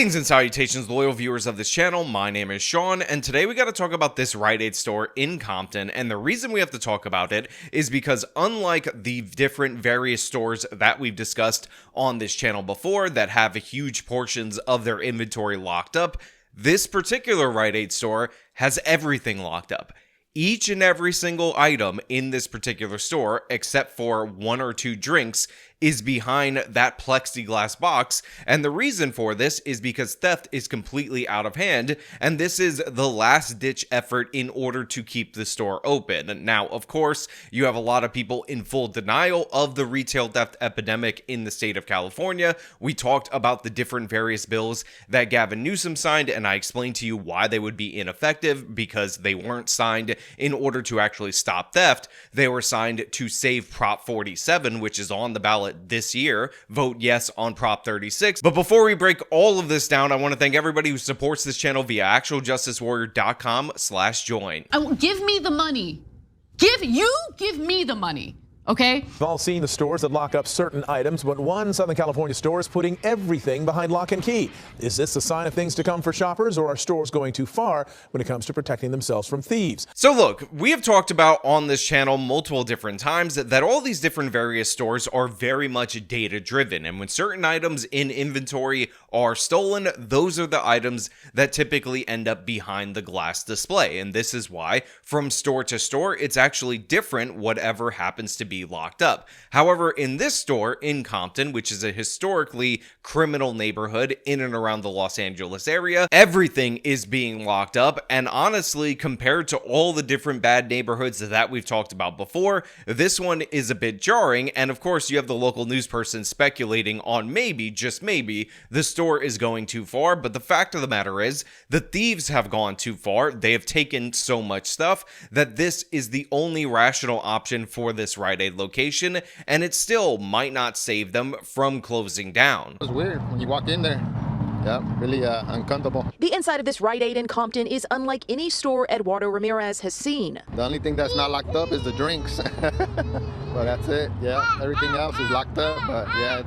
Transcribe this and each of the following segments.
Greetings and salutations, loyal viewers of this channel. My name is Sean, and today we got to talk about this Rite Aid store in Compton. And the reason we have to talk about it is because unlike the different various stores that we've discussed on this channel before that have huge portions of their inventory locked up, this particular Rite Aid store has everything locked up. Each and every single item in this particular store, except for one or two drinks, is behind that plexiglass box, and the reason for this is because theft is completely out of hand, and this is the last-ditch effort in order to keep the store open. Now, of course, you have a lot of people in full denial of the retail theft epidemic in the state of California. We talked about the different various bills that Gavin Newsom signed, and I explained to you why they would be ineffective, because they weren't signed in order to actually stop theft. They were signed to save Prop 47, which is on the ballot this year. Vote yes on Prop 36. But before we break all of this down, I want to thank everybody who supports this channel via actualjusticewarrior.com/join. Give me the money. Give me the money. Okay? We've all seen the stores that lock up certain items, but one Southern California store is putting everything behind lock and key. Is this a sign of things to come for shoppers, or are stores going too far when it comes to protecting themselves from thieves? So look, we have talked about on this channel multiple different times that all these different various stores are very much data driven, and when certain items in inventory are stolen, those are the items that typically end up behind the glass display. And this is why from store to store, it's actually different whatever happens to be locked up. However, in this store in Compton, which is a historically criminal neighborhood in and around the Los Angeles area, everything is being locked up. And honestly, compared to all the different bad neighborhoods that we've talked about before, this one is a bit jarring. And of course, you have the local news person speculating on maybe, just maybe, the store is going too far. But the fact of the matter is, the thieves have gone too far. They have taken so much stuff that this is the only rational option for this Rite Aid location, and it still might not save them from closing down. It was weird when you walk in there. Yeah, really uncomfortable. The inside of this Rite Aid in Compton is unlike any store Eduardo Ramirez has seen. The only thing that's not locked up is the drinks. Well, that's it. Yeah, everything else is locked up. But yeah,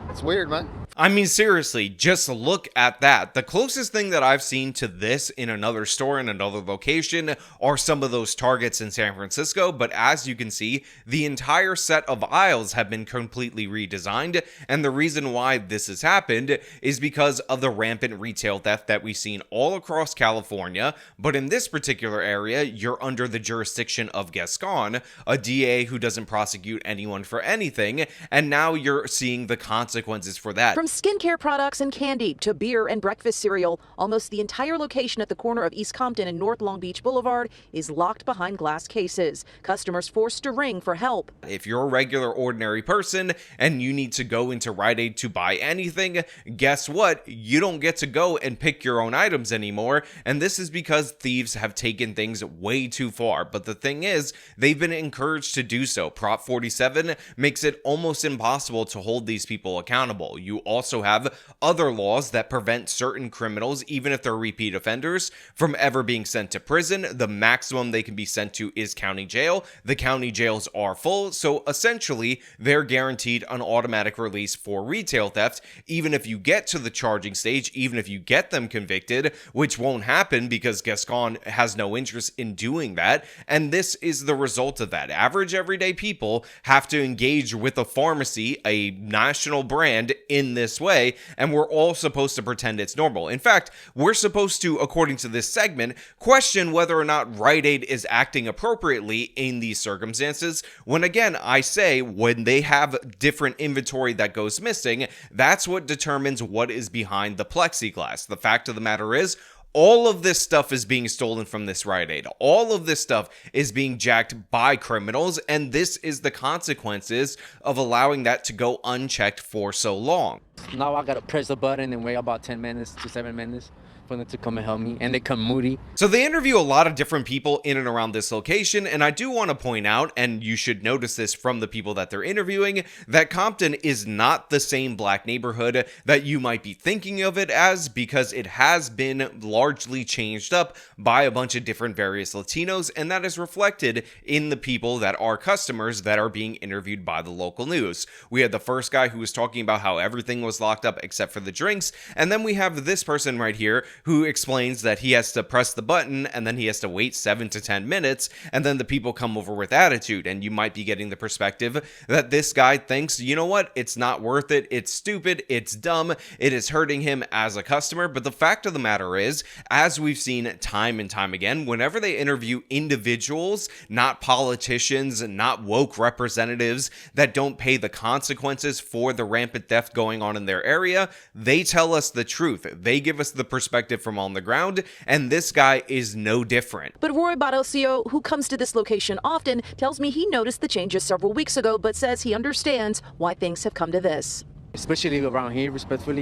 it's weird, man. I mean, seriously, just look at that. The closest thing that I've seen to this in another store in another location are some of those Targets in San Francisco, but as you can see, the entire set of aisles have been completely redesigned, and the reason why this has happened is because of the rampant retail theft that we've seen all across California. But in this particular area, you're under the jurisdiction of Gascon, a DA who doesn't prosecute anyone for anything, and now you're seeing the consequences for that. From skincare products and candy to beer and breakfast cereal, almost the entire location at the corner of East Compton and North Long Beach Boulevard is locked behind glass cases. Customers forced to ring for help. If you're a regular ordinary person and you need to go into Rite Aid to buy anything, guess what? You don't get to go and pick your own items anymore, and this is because thieves have taken things way too far. But the thing is, they've been encouraged to do so. Prop 47 makes it almost impossible to hold these people accountable. You also have other laws that prevent certain criminals, even if they're repeat offenders, from ever being sent to prison. The maximum they can be sent to is county jail. The county jails are full, so essentially they're guaranteed an automatic release for retail theft, even if you get to the charging stage, even if you get them convicted, which won't happen because Gascon has no interest in doing that. And this is the result of that. Average everyday people have to engage with a pharmacy, a national brand, in this way, and we're all supposed to pretend it's normal. In fact, we're supposed to, according to this segment, question whether or not Rite Aid is acting appropriately in these circumstances, when again, I say, when they have different inventory that goes missing, that's what determines what is behind the plexiglass. The fact of the matter is, all of this stuff is being stolen from this Rite Aid. All of this stuff is being jacked by criminals, and this is the consequences of allowing that to go unchecked for so long. Now I gotta press the button and wait about 10 minutes to 7 minutes for them to come and help me, and they come moody. So they interview a lot of different people in and around this location, and I do want to point out, and you should notice this from the people that they're interviewing, that Compton is not the same black neighborhood that you might be thinking of it as, because it has been largely changed up by a bunch of different various Latinos, and that is reflected in the people that are customers that are being interviewed by the local news. We had the first guy who was talking about how everything was locked up except for the drinks. And then we have this person right here who explains that he has to press the button and then he has to wait 7 to 10 minutes, and then the people come over with attitude. And you might be getting the perspective that this guy thinks, you know what, it's not worth it, it's stupid, it's dumb, it is hurting him as a customer. But the fact of the matter is, as we've seen time and time again, whenever they interview individuals, not politicians, not woke representatives that don't pay the consequences for the rampant theft going on in their area, they tell us the truth. They give us the perspective from on the ground, and this guy is no different. But Roy Badocio, who comes to this location often, tells me he noticed the changes several weeks ago, but says he understands why things have come to this. Especially around here, respectfully,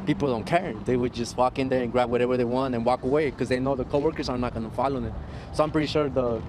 people don't care. They would just walk in there and grab whatever they want and walk away because they know the coworkers are not going to follow them. So I'm pretty sure the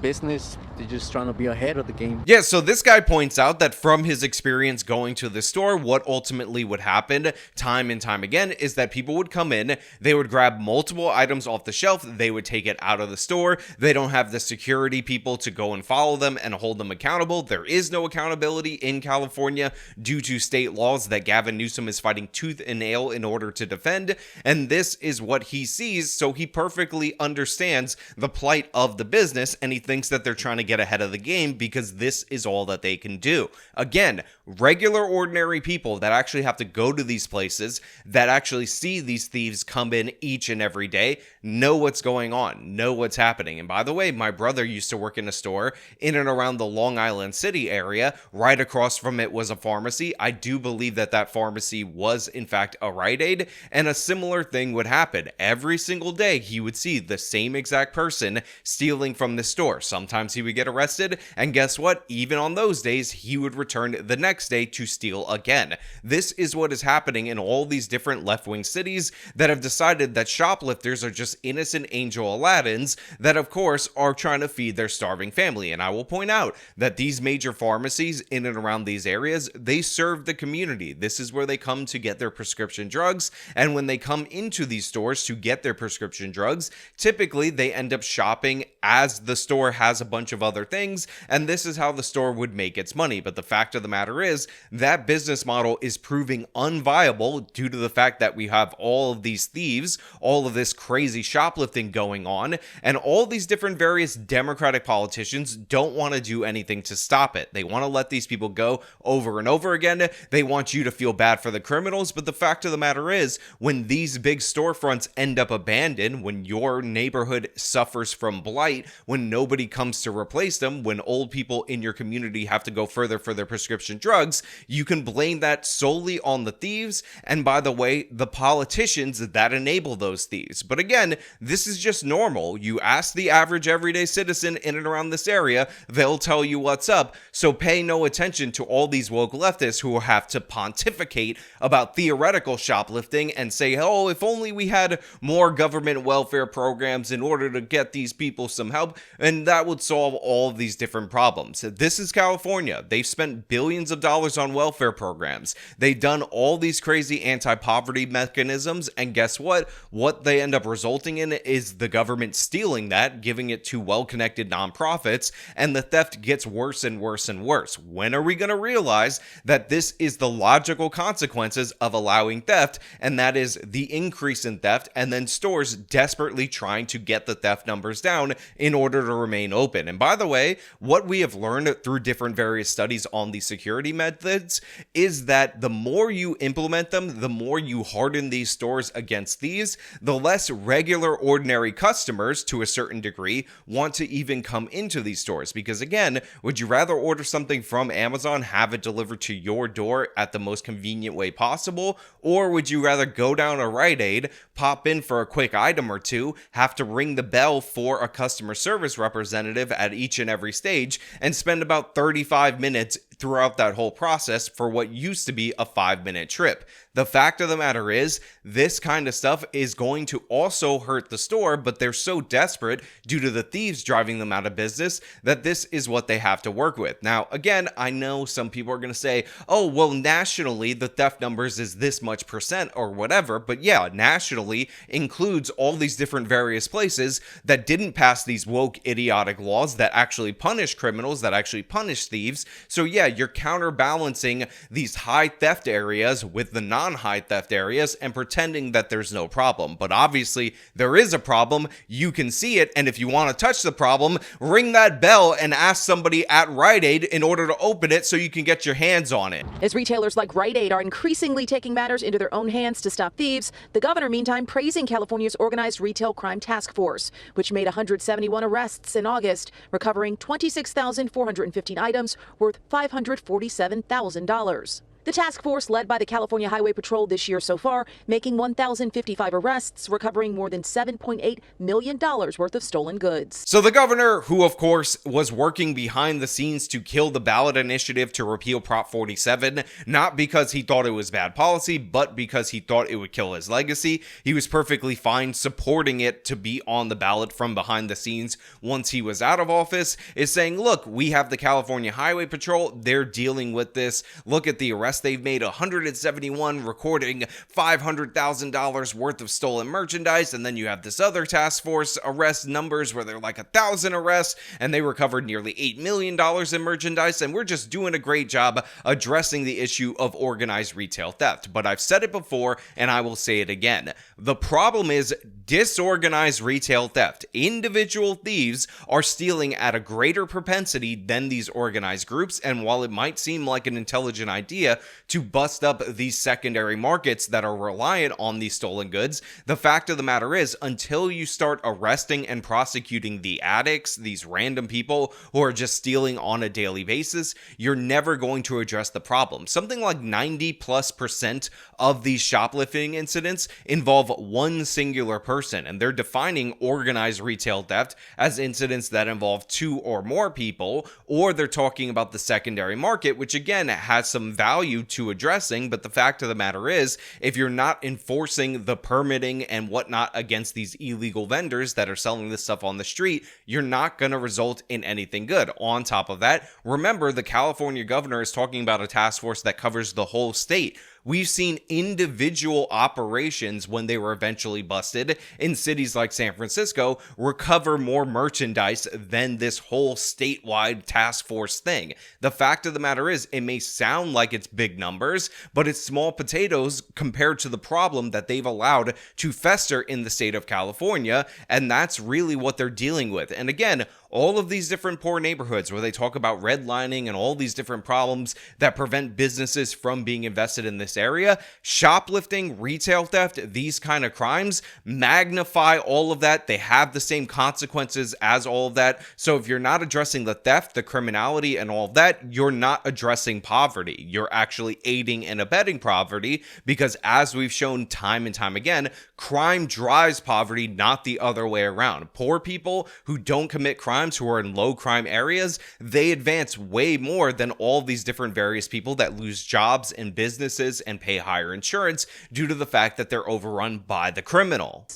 business, they're just trying to be ahead of the game. Yeah, so this guy points out that from his experience going to the store, what ultimately would happen time and time again is that people would come in, they would grab multiple items off the shelf, they would take it out of the store. They don't have the security people to go and follow them and hold them accountable. There is no accountability in California due to state laws that Gavin Newsom is fighting tooth and nail in order to defend, and this is what he sees, so he perfectly understands the plight of the business, and he thinks that they're trying to get ahead of the game because this is all that they can do. Again, regular ordinary people that actually have to go to these places, that actually see these thieves come in each and every day, know what's going on, know what's happening. And by the way, my brother used to work in a store in and around the Long Island City area. Right across from it was a pharmacy. I do believe that that pharmacy was in fact a Rite Aid, and a similar thing would happen. Every single day he would see the same exact person stealing from the store. Sometimes he would get arrested, and guess what? Even on those days, he would return the next day to steal again. This is what is happening in all these different left-wing cities that have decided that shoplifters are just innocent angel Aladdins that of course are trying to feed their starving family. And I will point out that these major pharmacies in and around these areas, they serve the community. This is where they come to get their prescription drugs, and when they come into these stores to get their prescription drugs, typically they end up shopping as the store has a bunch of other things, and this is how the store would make its money. But the fact of the matter is that business model is proving unviable due to the fact that we have all of these thieves, all of this crazy shoplifting going on, and all these different various Democratic politicians don't want to do anything to stop it. They want to let these people go over and over again. They want you to feel bad for the criminals, but the fact of the matter is, when these big storefronts end up abandoned, when your neighborhood suffers from blight, when nobody comes to replace them, when old people in your community have to go further for their prescription drugs, you can blame that solely on the thieves, and by the way, the politicians that enable those thieves. But again, this is just normal. You ask the average everyday citizen in and around this area, they'll tell you what's up, so pay no attention to all these woke leftists who have to pontificate about theoretical shoplifting and say, oh, if only we had more government welfare programs in order to get these people some help, and that would solve all of these different problems. This is California. They've spent billions of dollars on welfare programs. They've done all these crazy anti-poverty mechanisms, and guess what? What they end up resulting in is the government stealing that, giving it to well-connected nonprofits, and the theft gets worse and worse and worse. When are we going to realize that this is the logical consequences of allowing theft, and that is the increase in theft, and then stores desperately trying to get the theft numbers down in order to remain open? And by the way, what we have learned through different various studies on these security methods is that the more you implement them, the more you harden these stores against these, the less regular ordinary customers to a certain degree want to even come into these stores. Because again, would you rather order something from Amazon, have it delivered to your door at the most convenient way possible, or would you rather go down a Rite Aid, pop in for a quick item or two, have to ring the bell for a customer service representative at each and every stage, and spend about 35 minutes throughout that whole process for what used to be a 5-minute trip? The fact of the matter is, this kind of stuff is going to also hurt the store, but they're so desperate due to the thieves driving them out of business that this is what they have to work with. Now, again, I know some people are going to say, oh, well, nationally, the theft numbers is this much percent or whatever, but yeah, nationally includes all these different various places that didn't pass these woke, idiotic laws that actually punish criminals, that actually punish thieves. So yeah, you're counterbalancing these high theft areas with the non-high theft areas and pretending that there's no problem. But obviously there is a problem. You can see it, and if you want to touch the problem, ring that bell and ask somebody at Rite Aid in order to open it so you can get your hands on it. As retailers like Rite Aid are increasingly taking matters into their own hands to stop thieves, the governor, meantime, praising California's Organized Retail Crime Task Force, which made 171 arrests in August, recovering 26,415 items worth $547,000. The task force, led by the California Highway Patrol this year so far, making 1,055 arrests, recovering more than $7.8 million worth of stolen goods. So the governor, who of course was working behind the scenes to kill the ballot initiative to repeal Prop 47, not because he thought it was bad policy, but because he thought it would kill his legacy, he was perfectly fine supporting it to be on the ballot from behind the scenes once he was out of office, is saying, look, we have the California Highway Patrol, they're dealing with this. Look at the arrests they've made, 171 recording $500,000 worth of stolen merchandise, and then you have this other task force arrest numbers where they're like 1,000 arrests and they recovered nearly $8 million in merchandise, and we're just doing a great job addressing the issue of organized retail theft. But I've said it before and I will say it again. The problem is disorganized retail theft. Individual thieves are stealing at a greater propensity than these organized groups, and while it might seem like an intelligent idea to bust up these secondary markets that are reliant on these stolen goods, the fact of the matter is, until you start arresting and prosecuting the addicts, these random people who are just stealing on a daily basis, you're never going to address the problem. Something like 90+% of these shoplifting incidents involve one singular person, and they're defining organized retail theft as incidents that involve two or more people, or they're talking about the secondary market, which again has some value to addressing. But the fact of the matter is, if you're not enforcing the permitting and whatnot against these illegal vendors that are selling this stuff on the street, you're not going to result in anything good. On top of that, remember, the California governor is talking about a task force that covers the whole state. We've seen individual operations, when they were eventually busted in cities like San Francisco, recover more merchandise than this whole statewide task force thing. The fact of the matter is, it may sound like it's big numbers, but it's small potatoes compared to the problem that they've allowed to fester in the state of California, and that's really what they're dealing with. And again, all of these different poor neighborhoods where they talk about redlining and all these different problems that prevent businesses from being invested in this area, shoplifting, retail theft, these kind of crimes magnify all of that. They have the same consequences as all of that. So if you're not addressing the theft, the criminality, and all of that, you're not addressing poverty. You're actually aiding and abetting poverty, because as we've shown time and time again, crime drives poverty, not the other way around. Poor people who don't commit crimes, who are in low crime areas, they advance way more than all these different various people that lose jobs and businesses and pay higher insurance due to the fact that they're overrun by the criminal.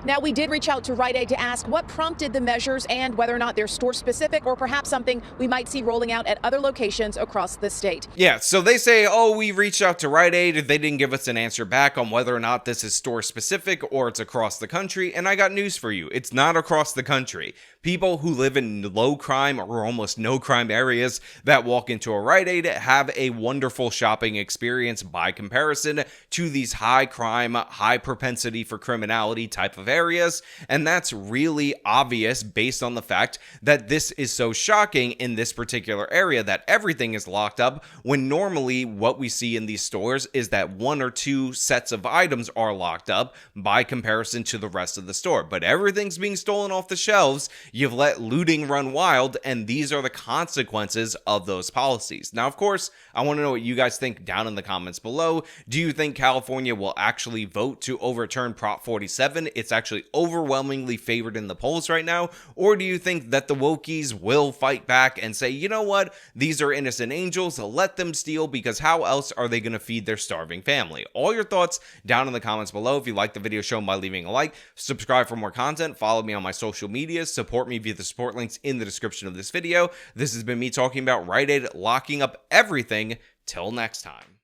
Now, we did reach out to Rite Aid to ask what prompted the measures and whether or not they're store specific or perhaps something we might see rolling out at other locations across the state. Yeah, so they say, oh, we reached out to Rite Aid. They didn't give us an answer back on whether or not this is store specific or it's across the country. And I got news for you. It's not across the country. People who live in low crime or almost no crime areas that walk into a Rite Aid have a wonderful shopping experience by comparison to these high crime, high propensity for criminality type of areas. And that's really obvious based on the fact that this is so shocking in this particular area that everything is locked up, when normally what we see in these stores is that one or two sets of items are locked up by comparison to the rest of the store. But everything's being stolen off the shelves. You've let looting run wild, and these are the consequences of those policies. Now, of course, I want to know what you guys think down in the comments below. Do you think California will actually vote to overturn Prop 47? It's actually overwhelmingly favored in the polls right now. Or do you think that the wokies will fight back and say, you know what, these are innocent angels, let them steal, because how else are they going to feed their starving family? All your thoughts down in the comments below. If you like the video, show them by leaving a like, subscribe for more content, follow me on my social media, support me via the support links in the description of this video. This has been me talking about Rite Aid locking up everything. Till next time.